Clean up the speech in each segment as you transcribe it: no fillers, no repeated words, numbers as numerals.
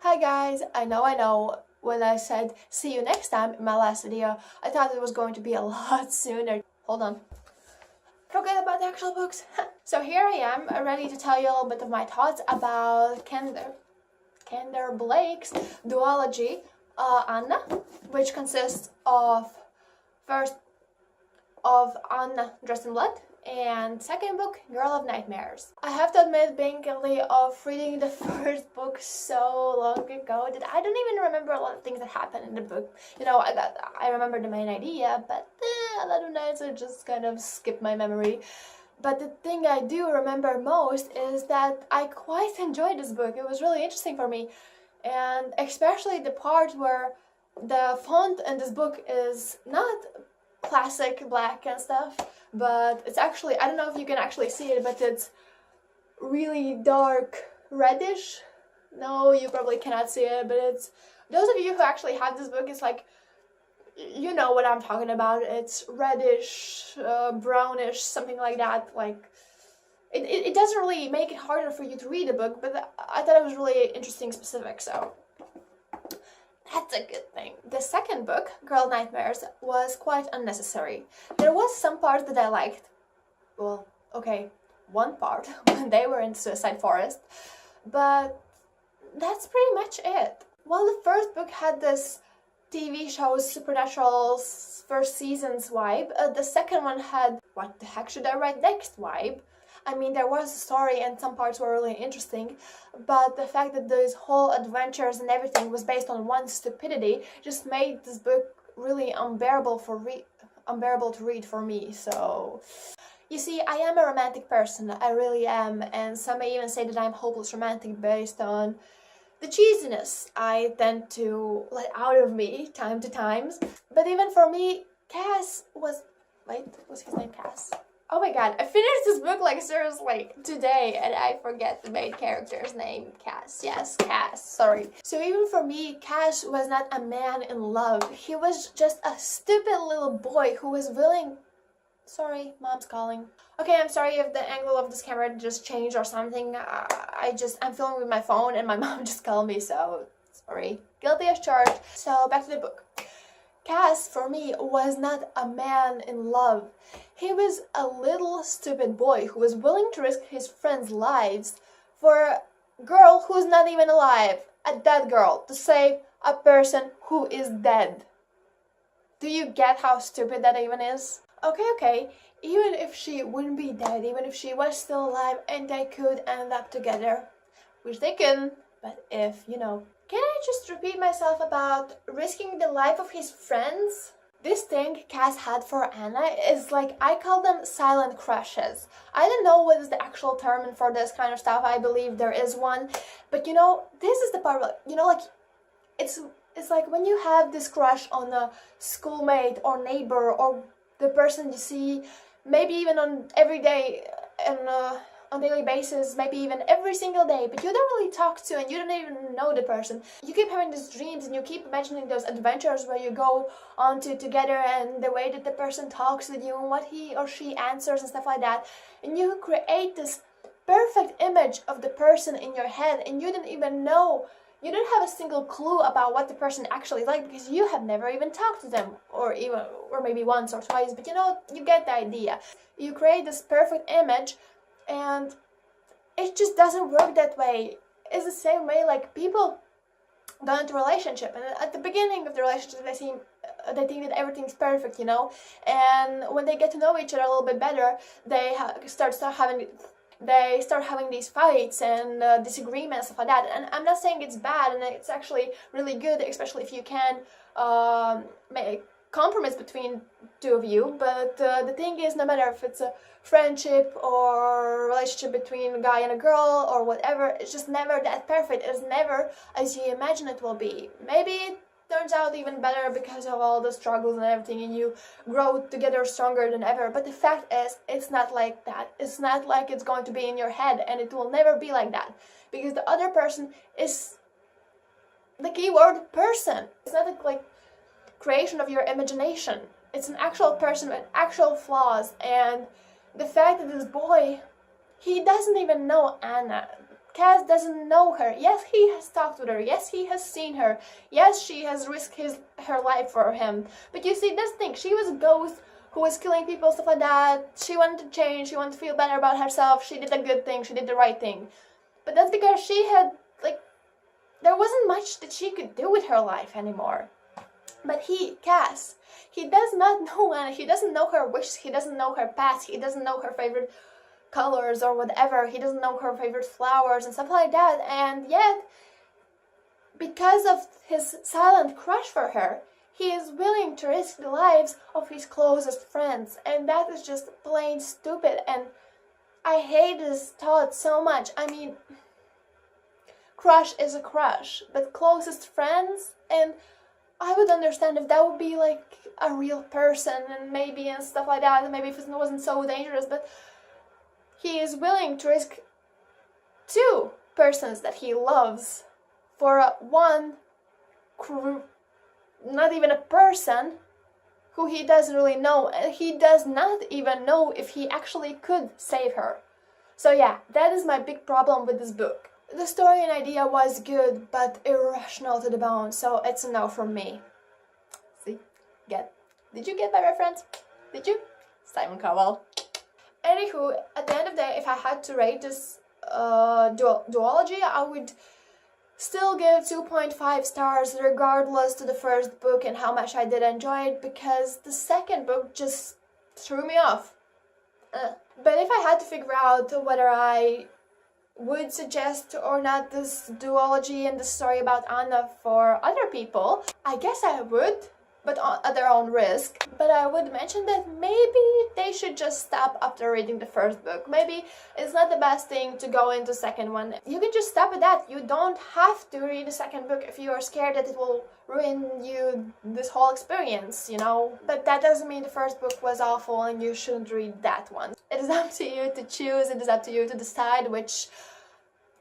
Hi guys, I know, when I said see you next time in my last video, I thought it was going to be a lot sooner. Hold on. Forget about the actual books. So here I am, ready to tell you a little bit of my thoughts about Kendare Blake's Duology, Anna, which consists of first of Anna Dressed in Blood, and second book, Girl of Nightmares. I have to admit, being guilty of reading the first book so long ago that I don't even remember a lot of things that happened in the book. You know, I remember the main idea, but a lot of nights I just kind of skip my memory. But the thing I do remember most is that I quite enjoyed this book. It was really interesting for me, and especially the part where the font in this book is not classic black and stuff, but it's actually, I don't know if you can actually see it, but it's really dark reddish. No, you probably cannot see it, but it's, those of you who actually have this book, it's like, you know what I'm talking about. It's reddish, brownish, something like that. Like, it doesn't really make it harder for you to read the book, but I thought it was really interesting, specific, so that's a good thing. The second book, Girl of Nightmares, was quite unnecessary. There was some parts that I liked. Well, okay, one part when they were in Suicide Forest, but that's pretty much it. While the first book had this TV show Supernatural first season's vibe, the second one had what the heck should I write next vibe. I mean, there was a story and some parts were really interesting, but the fact that those whole adventures and everything was based on one stupidity just made this book really unbearable to read for me. So, you see, I am a romantic person, I really am, and some may even say that I'm hopeless romantic based on the cheesiness I tend to let out of me time to times. But even for me, Cass was... wait, was his name Cass? Oh my god, I finished this book like seriously today and I forget the main character's name. Cass. Yes, Cass. Sorry. So even for me, Cass was not a man in love. He was just a stupid little boy who was willing... Sorry, mom's calling. Okay, I'm sorry if the angle of this camera just changed or something. I'm filming with my phone and my mom just called me, so sorry. Guilty as charged. So back to the book. Cass, for me, was not a man in love. He was a little stupid boy who was willing to risk his friends' lives for a girl who's not even alive. A dead girl, to save a person who is dead. Do you get how stupid that even is? Okay, even if she wouldn't be dead, even if she was still alive and they could end up together, which they couldn't, but if, you know. Can I just repeat myself about risking the life of his friends? This thing Cass had for Anna is like, I call them silent crushes. I don't know what is the actual term for this kind of stuff. I believe there is one. But you know, this is the part, you know, like, it's like when you have this crush on a schoolmate or neighbor or the person you see, maybe even on every day and on daily basis, maybe even every single day, but you don't really talk to and you don't even know the person. You keep having these dreams and you keep imagining those adventures where you go on to together and the way that the person talks with you and what he or she answers and stuff like that. And you create this perfect image of the person in your head and you don't even know, you don't have a single clue about what the person actually like because you have never even talked to them or maybe once or twice, but you know, you get the idea. You create this perfect image and it just doesn't work that way. It's the same way like people go into a relationship and at the beginning of the relationship they think that everything's perfect, you know, and when they get to know each other a little bit better, they start having these fights and disagreements, stuff like that. And I'm not saying it's bad, and it's actually really good, especially if you can make compromise between two of you. But the thing is, no matter if it's a friendship or a relationship between a guy and a girl or whatever, it's just never that perfect. It's never as you imagine it will be. Maybe it turns out even better because of all the struggles and everything, and you grow together stronger than ever. But the fact is, it's not like that. It's not like it's going to be in your head, and it will never be like that because the other person is the keyword person. It's not like creation of your imagination. It's an actual person with actual flaws, and the fact that this boy, he doesn't even know Anna. Cass doesn't know her. Yes, he has talked with her. Yes, he has seen her. Yes, she has risked her life for him. But you see, this thing, she was a ghost who was killing people, stuff like that. She wanted to change. She wanted to feel better about herself. She did a good thing. She did the right thing. But that's because she had, like, there wasn't much that she could do with her life anymore. But Cass, he does not know Anna. He doesn't know her wishes. He doesn't know her past. He doesn't know her favorite colors or whatever. He doesn't know her favorite flowers and stuff like that. And yet, because of his silent crush for her, he is willing to risk the lives of his closest friends. And that is just plain stupid. And I hate this thought so much. I mean, crush is a crush, but closest friends, and I would understand if that would be like a real person and maybe and stuff like that, and maybe if it wasn't so dangerous, but he is willing to risk two persons that he loves for one, not even a person who he doesn't really know, and he does not even know if he actually could save her. So yeah, that is my big problem with this book. The story and idea was good, but irrational to the bone, so it's a no from me. See? Did you get my reference? Did you? Simon Cowell. Anywho, at the end of the day, if I had to rate this duology, I would still give 2.5 stars regardless to the first book and how much I did enjoy it, because the second book just threw me off. But if I had to figure out whether I would suggest or not this duology and the story about Anna for other people, I guess I would, but at their own risk. But I would mention that maybe they should just stop after reading the first book. Maybe it's not the best thing to go into the second one. You can just stop at that. You don't have to read the second book if you are scared that it will ruin you this whole experience, you know. But that doesn't mean the first book was awful and you shouldn't read that one. It is up to you to choose. It is up to you to decide which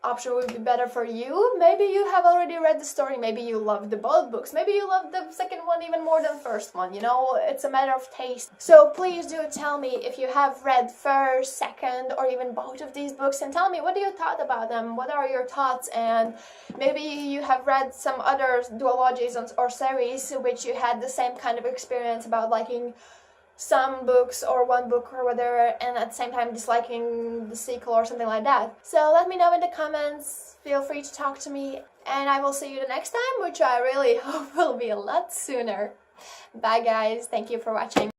option would be better for you. Maybe you have already read the story, maybe you loved the both books, maybe you loved the second one even more than the first one, you know, it's a matter of taste. So please do tell me if you have read first, second, or even both of these books, and tell me what do you thought about them, what are your thoughts, and maybe you have read some other duologies or series which you had the same kind of experience about liking some books or one book or whatever, and at the same time disliking the sequel or something like that. So let me know in the comments, feel free to talk to me, and I will see you the next time, which I really hope will be a lot sooner. Bye guys, thank you for watching.